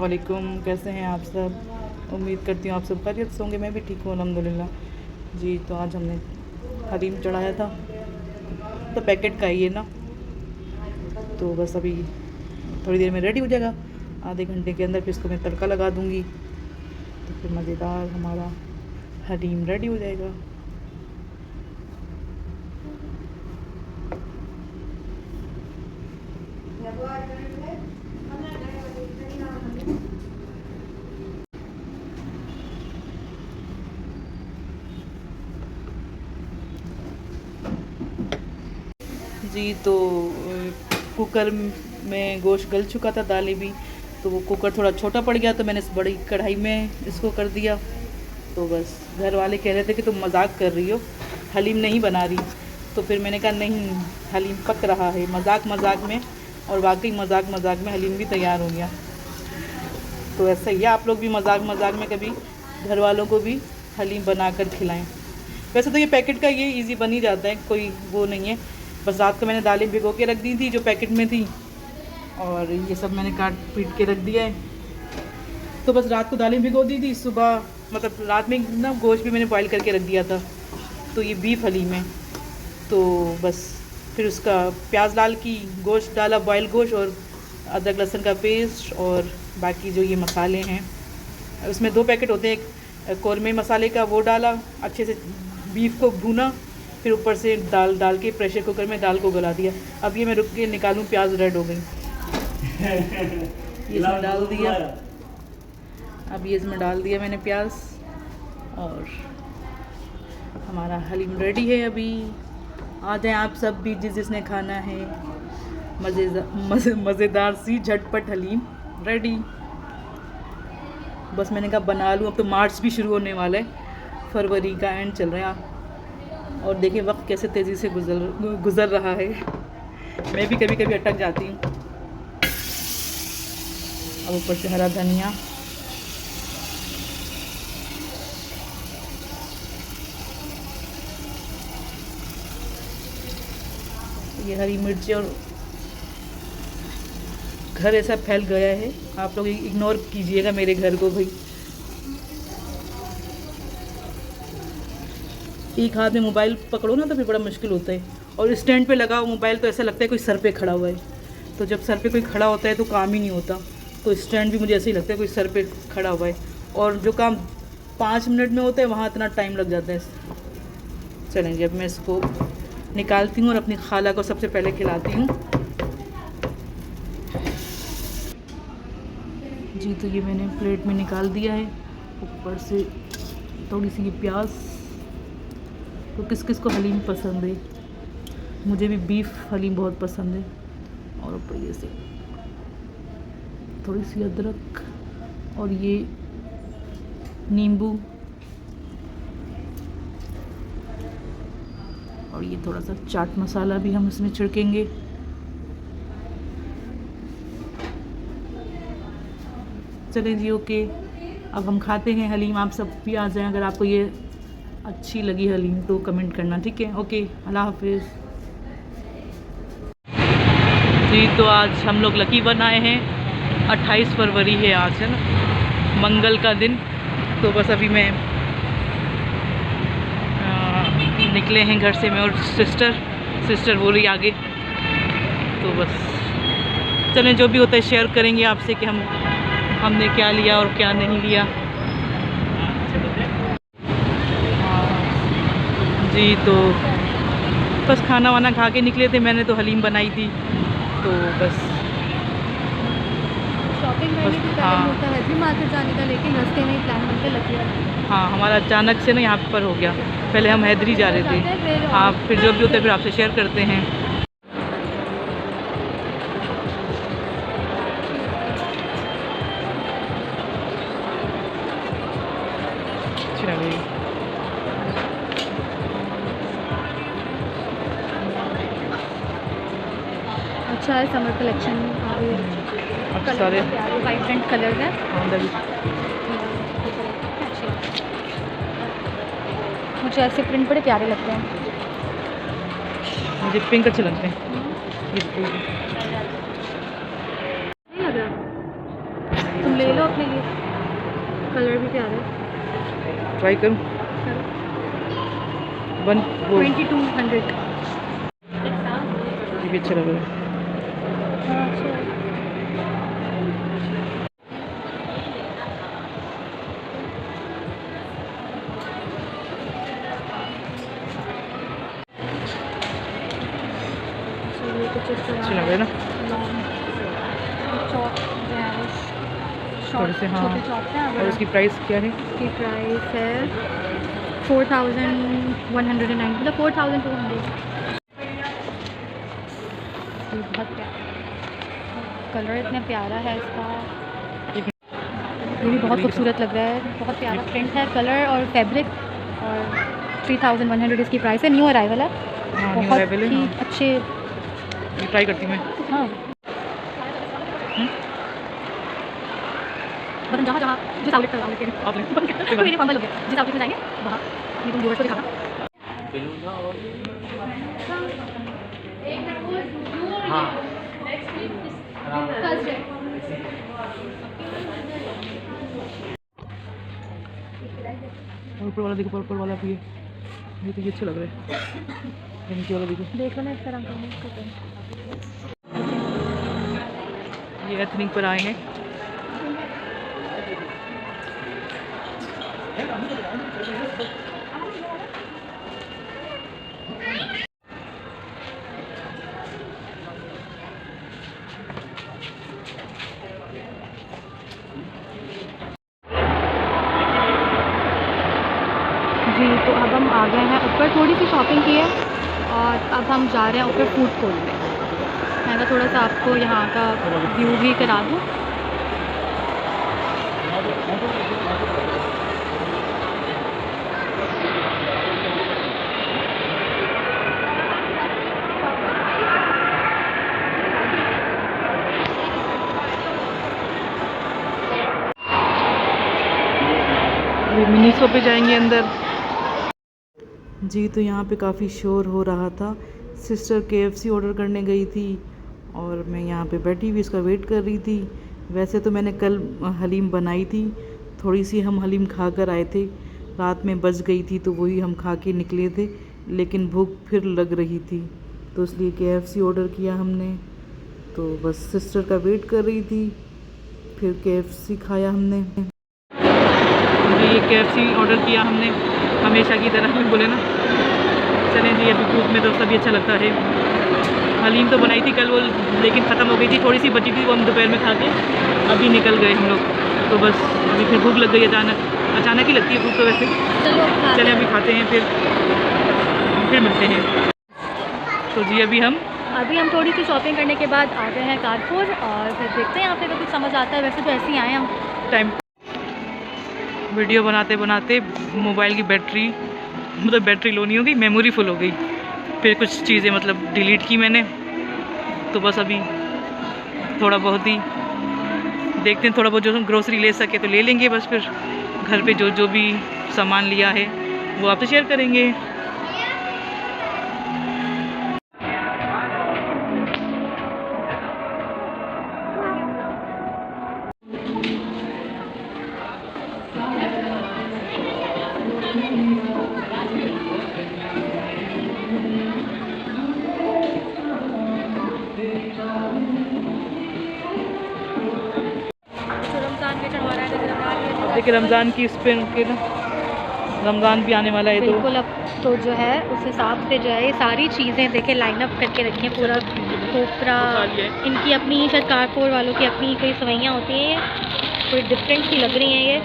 अस्सलाम वालेकुम, कैसे हैं आप सब। उम्मीद करती हूँ आप सब खैरियत से होंगे। मैं भी ठीक हूँ अल्हम्दुलिल्लाह जी। तो आज हमने हलीम चढ़ाया था, तो पैकेट का ही है ना, तो बस अभी थोड़ी देर में रेडी हो जाएगा। आधे घंटे के अंदर फिर इसको मैं तड़का लगा दूँगी, तो फिर मज़ेदार हमारा हलीम रेडी हो जाएगा। जी तो कुकर में गोश्त गल चुका था, दालें भी, तो वो कुकर थोड़ा छोटा पड़ गया, तो मैंने इस बड़ी कढ़ाई में इसको कर दिया। तो बस घर वाले कह रहे थे कि तुम मजाक कर रही हो, हलीम नहीं बना रही। तो फिर मैंने कहा नहीं, हलीम पक रहा है मजाक मजाक में, और वाकई मजाक मजाक में हलीम भी तैयार हो गया। तो ऐसा ही है, आप लोग भी मजाक मजाक में कभी घर वालों को भी हलीम बना कर खिलाएँ। वैसे तो ये पैकेट का ये इजी बन ही जाता है, कोई वो नहीं है। बस रात को मैंने दालें भिगो के रख दी थी जो पैकेट में थी, और ये सब मैंने काट पीट के रख दिया है। तो बस रात को दालें भिगो दी थी, सुबह मतलब रात में ना गोश्त भी मैंने बॉईल करके रख दिया था। तो ये बीफ हलीम है, तो बस फिर उसका प्याज डाल की गोश्त डाला, बॉयल गोश्त, और अदरक लहसुन का पेस्ट, और बाकी जो ये मसाले हैं, उसमें 2 पैकेट होते हैं, एक कौरमे मसाले का वो डाला, अच्छे से बीफ को भूना, फिर ऊपर से दाल डाल के प्रेशर कुकर में दाल को गला दिया। अब ये मैं रुक के निकालूं, प्याज रेड हो गई। ये इसमें डाल दिया, अब ये इसमें डाल दिया मैंने प्याज, और हमारा हलीम रेडी है। अभी आ जाएं आप सब भी, जिसने खाना है। मज़ेदार सी झटपट हलीम रेडी। बस मैंने कहा बना लूँ, अब तो मार्च भी शुरू होने वाला है, फरवरी का एंड चल रहा है, और देखिए वक्त कैसे तेज़ी से गुज़र रहा है। मैं भी कभी कभी अटक जाती हूँ। अब ऊपर से हरा धनिया, ये हरी मिर्ची, और घर ऐसा फैल गया है, आप लोग इग्नोर कीजिएगा मेरे घर को भाई। एक हाथ में मोबाइल पकड़ो ना तो फिर बड़ा मुश्किल होता है, और स्टैंड पे लगाओ मोबाइल तो ऐसा लगता है कोई सर पे खड़ा हुआ है। तो जब सर पे कोई खड़ा होता है तो काम ही नहीं होता, तो स्टैंड भी मुझे ऐसे ही लगता है कोई सर पे खड़ा हुआ है, और जो काम 5 मिनट में होता है वहाँ इतना टाइम लग जाता है। चलेंगे, अब मैं इसको निकालती हूँ और अपनी खाला को सबसे पहले खिलाती हूँ। जी तो ये मैंने प्लेट में निकाल दिया है, ऊपर से थोड़ी सी प्याज। तो किस किस को हलीम पसंद है, मुझे भी बीफ हलीम बहुत पसंद है। और ऊपर ये से थोड़ी सी अदरक, और ये नींबू, और ये थोड़ा सा चाट मसाला भी हम इसमें छिड़केंगे। चलें जी, ओके, अब हम खाते हैं हलीम। आप सब भी आ जाएं, अगर आपको ये अच्छी लगी हलीम तो कमेंट करना, ठीक है। ओके, अल्लाह हाफिज़ जी। तो आज हम लोग लकी बनाए हैं, 28 फरवरी है आज, है ना, मंगल का दिन। तो बस अभी मैं निकले हैं घर से, मैं और सिस्टर वो रही आगे। तो बस चलें, जो भी होता है शेयर करेंगे आपसे कि हमने क्या लिया और क्या नहीं लिया। जी तो बस खाना वाना खा के निकले थे, मैंने तो हलीम बनाई थी। तो बस शॉपिंग करने की प्लान होता है भी मार्केट जाने का, लेकिन रास्ते में ही प्लान बनते लगी है। हाँ, हमारा अचानक से ना यहाँ पर हो गया। पहले हम हैदरी जा रहे थे, हाँ, फिर जो भी होता है फिर आपसे शेयर करते हैं। अच्छा है, समर कलेक्शन में सारे वाइब्रेंट कलर है। मुझे ऐसे प्रिंट बड़े प्यारे लगते हैं। मुझे पिंक अच्छे लगते हैं। तुम ले लो। कलर भी प्यारा है। ट्राई करूँ? वन वो 2200। ये भी अच्छा लग रहा है। हाँ अच्छा है। चलिए कुछ इस तरह अच्छे लग रहे हैं ना? चॉप जो है वो थोड़े से, हाँ। छोटे चॉप हैं। और इसकी प्राइस क्या है? इसकी प्राइस है 4190, मतलब 4200। बहुत प्यारा कलर, इतना प्यारा है इसका। ये भी बहुत खूबसूरत लग रहा है, बहुत प्यारा प्रिंट है, कलर और फैब्रिक। और 3100 इसकी प्राइस है। न्यू अराइवल है, हाँ, न्यू बहुत अराइवल है, ही हाँ। अच्छे। ये ट्राई करती हूँ मैं। हाँ मतलब जहाँ जहाँ जिस आउटलेट पर आउटलेट आप ले। मेरे फंबल हो गया, जिस आउटलेट में जाएंगे वहाँ ये तुम व्यूअर्स को दिखाना। और ऊपर वाला देखो, ऊपर वाला भी है। ये तो ये अच्छा लग रहा है। ये नीचे वाला देखो, देखो ना इस तरह का इसको तो। ये एथनिक पर आए हैं। जी तो अब हम आ गए हैं ऊपर, थोड़ी सी शॉपिंग की है और अब हम जा रहे हैं ऊपर फूड कोर्ट में। मैं तो थोड़ा सा आपको यहाँ का व्यू भी करा दूँ। अभी मिनी शॉप पे जाएंगे अंदर। जी तो यहाँ पे काफ़ी शोर हो रहा था। सिस्टर KFC ऑर्डर करने गई थी और मैं यहाँ पे बैठी हुई इसका वेट कर रही थी। वैसे तो मैंने कल हलीम बनाई थी, थोड़ी सी हम हलीम खा कर आए थे, रात में बच गई थी तो वही हम खा के निकले थे, लेकिन भूख फिर लग रही थी तो इसलिए KFC ऑर्डर किया हमने। तो बस सिस्टर का वेट कर रही थी, फिर KFC खाया हमने। ये KFC ऑर्डर किया हमने हमेशा की तरह, में बोले ना। चलें जी, अभी भूख में तो सभी अच्छा लगता है। हलीम तो बनाई थी कल वो, लेकिन ख़त्म हो गई थी, थोड़ी सी बची थी वो हम दोपहर में खा के अभी निकल गए हम लोग। तो बस अभी फिर भूख लग गई अचानक ही लगती है भूख तो वैसे। चलें अभी खाते हैं, फिर मिलते हैं। तो जी अभी हम थोड़ी सी शॉपिंग करने के बाद आ गए हैं कारपुर और फिर देखते हैं यहाँ पे अगर कुछ समझ आता है। वैसे तो ऐसे ही आए हम। टाइम वीडियो बनाते बनाते मोबाइल की बैटरी लो नहीं हो गई, मेमोरी फुल हो गई। फिर कुछ चीज़ें डिलीट की मैंने। तो बस अभी थोड़ा बहुत ही देखते हैं, थोड़ा बहुत जो हम ग्रोसरी ले सके तो ले लेंगे। बस फिर घर पे जो भी सामान लिया है वो आपसे शेयर करेंगे। देखिए रमज़ान की रमज़ान भी आने वाला है बिल्कुल। अब तो जो है उस हिसाब से जो है ये सारी चीज़ें देखे लाइन अप करके रखी हैं। पूरा कोपरा, इनकी अपनी शायद कारपोर वालों की अपनी कोई सवैयाँ होती हैं, कोई डिफरेंट सी लग रही हैं ये।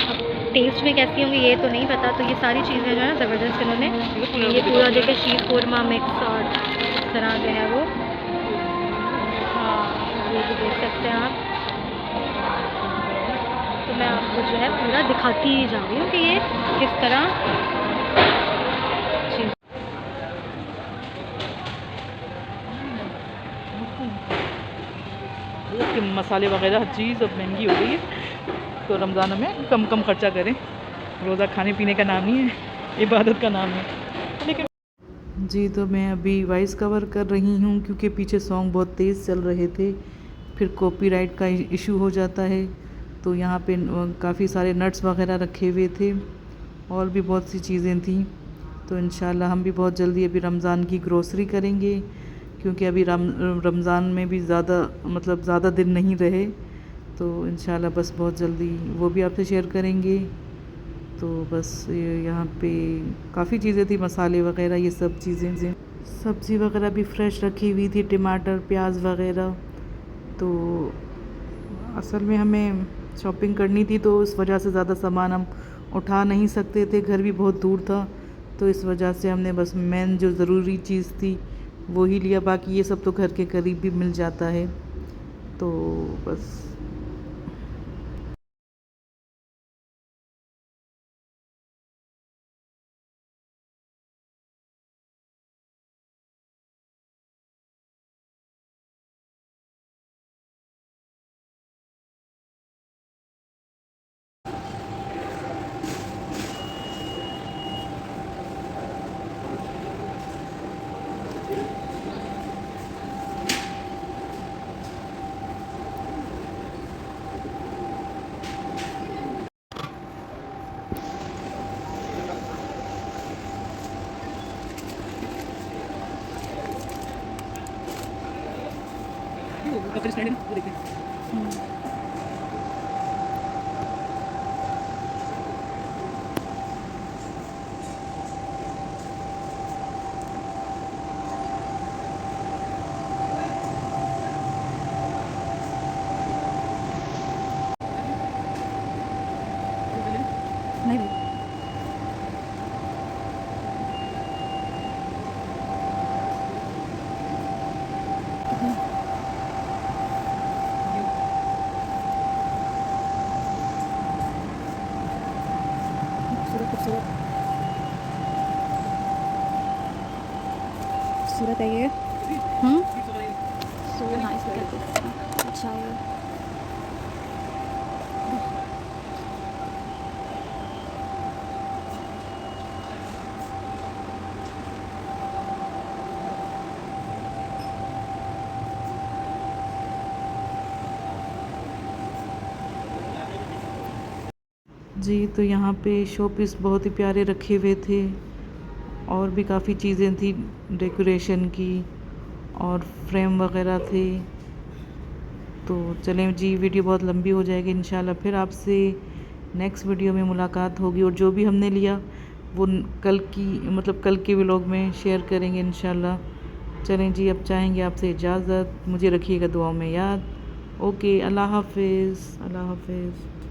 अब टेस्ट में कैसी होंगी ये तो नहीं पता। तो ये सारी चीज़ें जो है ज़बरदस्त इन्होंने ये पूरा देखे शीर कोरमा मिक्स और इस तरह जो है वो। हाँ ये भी देख सकते हैं आप। तो मैं आपको जो है पूरा दिखाती ही जा रही हूँ कि ये किस तरह चीज़। कि मसाले वगैरह हर चीज़ अब महंगी हो गई है, तो रमज़ान में कम खर्चा करें। रोज़ा खाने पीने का नाम ही है, इबादत का नाम है। लेकिन जी तो मैं अभी वॉइस कवर कर रही हूँ क्योंकि पीछे सॉन्ग बहुत तेज़ चल रहे थे, फिर कॉपीराइट का इशू हो जाता है। तो यहाँ पे काफ़ी सारे नट्स वगैरह रखे हुए थे और भी बहुत सी चीज़ें थी। तो इंशाल्लाह हम भी बहुत जल्दी अभी रमज़ान की ग्रोसरी करेंगे, क्योंकि अभी रमज़ान में भी ज़्यादा दिन नहीं रहे। तो इंशाल्लाह बस बहुत जल्दी वो भी आपसे शेयर करेंगे। तो बस यहाँ पे काफ़ी चीज़ें थी, मसाले वगैरह, ये सब चीज़ें, सब्ज़ी वगैरह भी फ्रेश रखी हुई थी, टमाटर प्याज वगैरह। तो असल में हमें शॉपिंग करनी थी, तो इस वजह से ज़्यादा सामान हम उठा नहीं सकते थे, घर भी बहुत दूर था। तो इस वजह से हमने बस मेन जो ज़रूरी चीज़ थी वो ही लिया, बाकी ये सब तो घर के करीब भी मिल जाता है। तो बस नहीं खूबसूरत है ये। सो नाइस, अच्छा है। जी, तो यहाँ पे शो पीस बहुत ही प्यारे रखे हुए थे और भी काफ़ी चीज़ें थी डेकोरेशन की, और फ्रेम वगैरह थे। तो चलें जी, वीडियो बहुत लंबी हो जाएगी, इंशाल्लाह फिर आपसे नेक्स्ट वीडियो में मुलाकात होगी। और जो भी हमने लिया वो कल के व्लॉग में शेयर करेंगे इंशाल्लाह। चलें जी, अब चाहेंगे आपसे इजाज़त, मुझे रखिएगा दुआओं में याद। ओके, अल्लाह हाफ़िज़, अल्लाह हाफ़िज़।